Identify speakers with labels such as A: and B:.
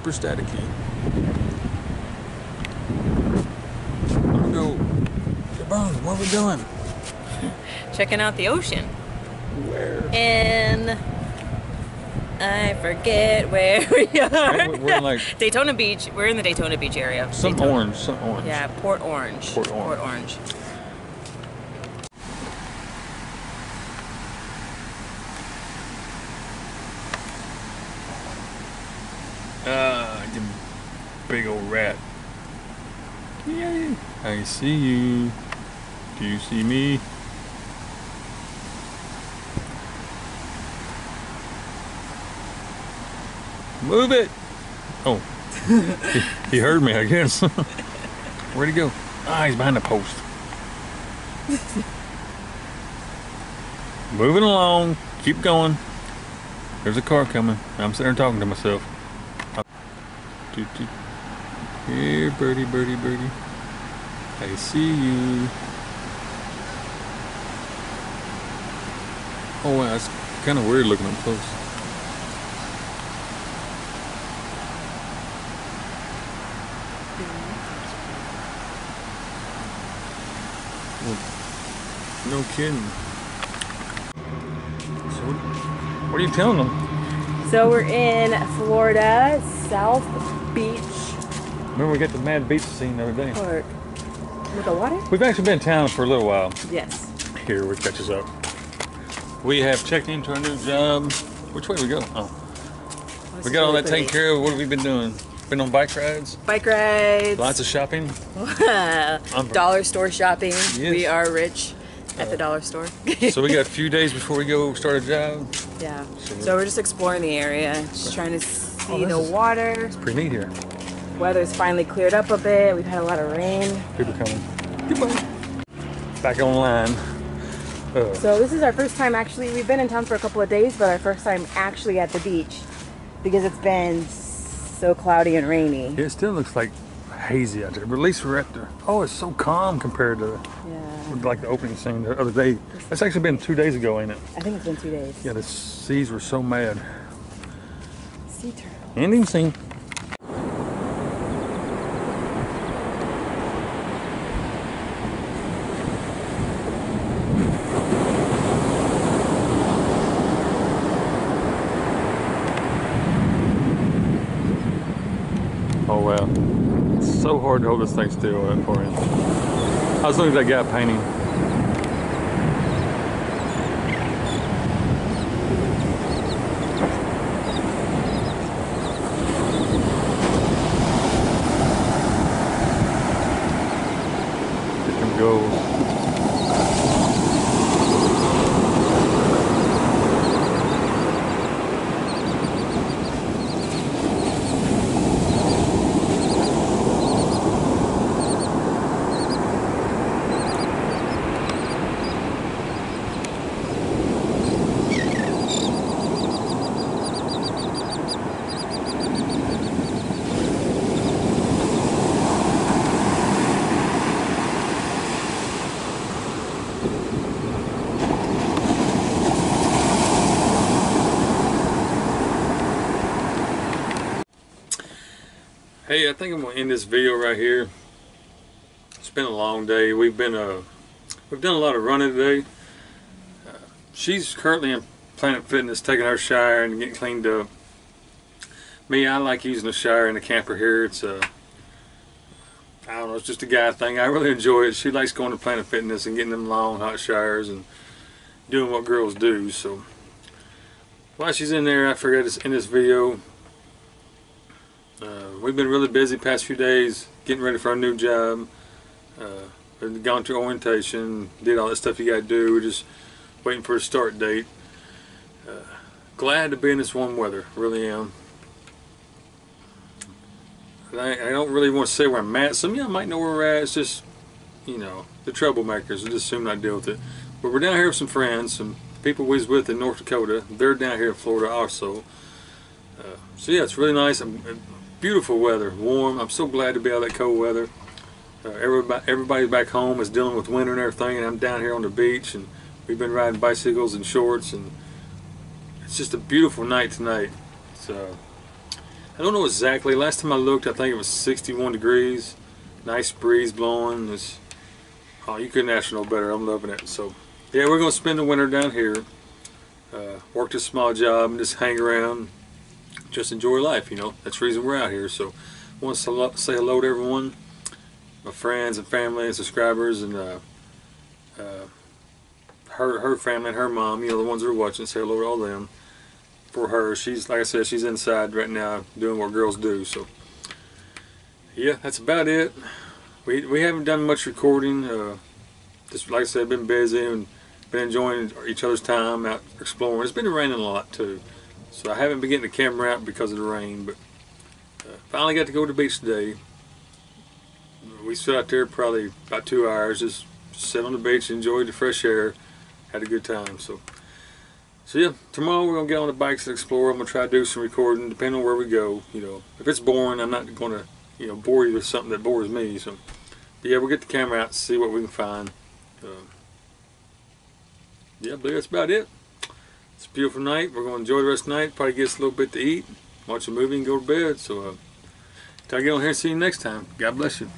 A: super staticky. Let's go. Bones, what are we doing?
B: Checking out the ocean.
A: Where?
B: In I forget where we are.
A: We're in like
B: Daytona Beach. We're in the Daytona Beach area.
A: Some orange.
B: Yeah, Port Orange.
A: Port Orange. You big old rat. Yay! I see you. Do you see me? Move it! Oh, he heard me, I guess. Where'd he go? Ah, he's behind the post. Moving along. Keep going. There's a car coming. I'm sitting there talking to myself. Here, birdie, birdie, birdie. I see you. Oh, wow, that's kind of weird looking up close. No kidding. So, what are you telling them?
B: So we're in Florida, South Beach.
A: Remember we got the Mad Beach scene the other day?
B: Park. With the water?
A: We've actually been in town for a little while.
B: Yes.
A: Here, we catch us up. We have checked into our new job. Which way do we go? Oh. We got all that taken care of. What have we been doing? Been on bike rides?
B: Bike rides.
A: Lots of shopping?
B: Dollar store shopping.
A: Yes.
B: We are rich at the dollar store.
A: So we got a few days before we go start a job?
B: Yeah. So we're just exploring the area. Just trying to see the water.
A: It's pretty neat here.
B: Weather's finally cleared up a bit. We've had a lot of rain.
A: People coming. Goodbye. Back online.
B: So this is our first time actually. We've been in town for a couple of days, but our first time actually at the beach because it's been so cloudy and rainy.
A: Yeah, it still looks like hazy out there, but at least we're at the. Oh, it's so calm compared to like the opening scene the other day. That's actually been 2 days ago, ain't it?
B: I think it's been 2 days.
A: Yeah, the seas were so mad.
B: Sea turtle.
A: Ending scene. Oh wow, it's so hard to hold this thing still for him. I was looking at that guy painting. Get them goals. Hey, I think I'm gonna end this video right here. It's been a long day. We've done a lot of running today. She's currently in Planet Fitness, taking her shower and getting cleaned up. Me, I like using the shower in the camper here. It's I don't know, it's just a guy thing. I really enjoy it. She likes going to Planet Fitness and getting them long hot showers and doing what girls do. So while she's in there, I forgot to end this video. We've been really busy past few days getting ready for our new job. We've gone through orientation, did all that stuff you gotta do. We're just waiting for a start date. Glad to be in this warm weather, really am. I don't really want to say where I'm at. Some of y'all might know where we're at. It's just, you know, the troublemakers. I just assume I deal with it. But we're down here with some friends, some people we was with in North Dakota. They're down here in Florida also. So yeah, it's really nice. Beautiful weather, warm. I'm so glad to be out of that cold weather. Everybody back home is dealing with winter and everything, and I'm down here on the beach, and we've been riding bicycles and shorts, and it's just a beautiful night tonight. So I don't know exactly. Last time I looked, I think it was 61 degrees. Nice breeze blowing. Oh, you couldn't ask for no better. I'm loving it. So, yeah, we're going to spend the winter down here. Work this small job and just hang around. Just enjoy life, you know. That's the reason we're out here. So, I want to say hello to everyone. My friends and family and subscribers and her family and her mom, you know, the ones that are watching. Say hello to all of them. For her, she's, like I said, she's inside right now doing what girls do. So yeah, that's about it. We haven't done much recording. Just like I said, been busy and been enjoying each other's time out exploring. It's been raining a lot too, so I haven't been getting the camera out because of the rain. But finally got to go to the beach today. We stood out there probably about 2 hours, just sat on the beach, enjoyed the fresh air, had a good time. So yeah, tomorrow we're gonna get on the bikes and explore. I'm gonna try to do some recording, depending on where we go. You know, if it's boring, I'm not gonna, you know, bore you with something that bores me. So, but yeah, we'll get the camera out and see what we can find. Yeah, I believe that's about it. It's a beautiful night. We're gonna enjoy the rest of the night. Probably get us a little bit to eat, watch a movie, and go to bed. So, till I get on here and see you next time. God bless you.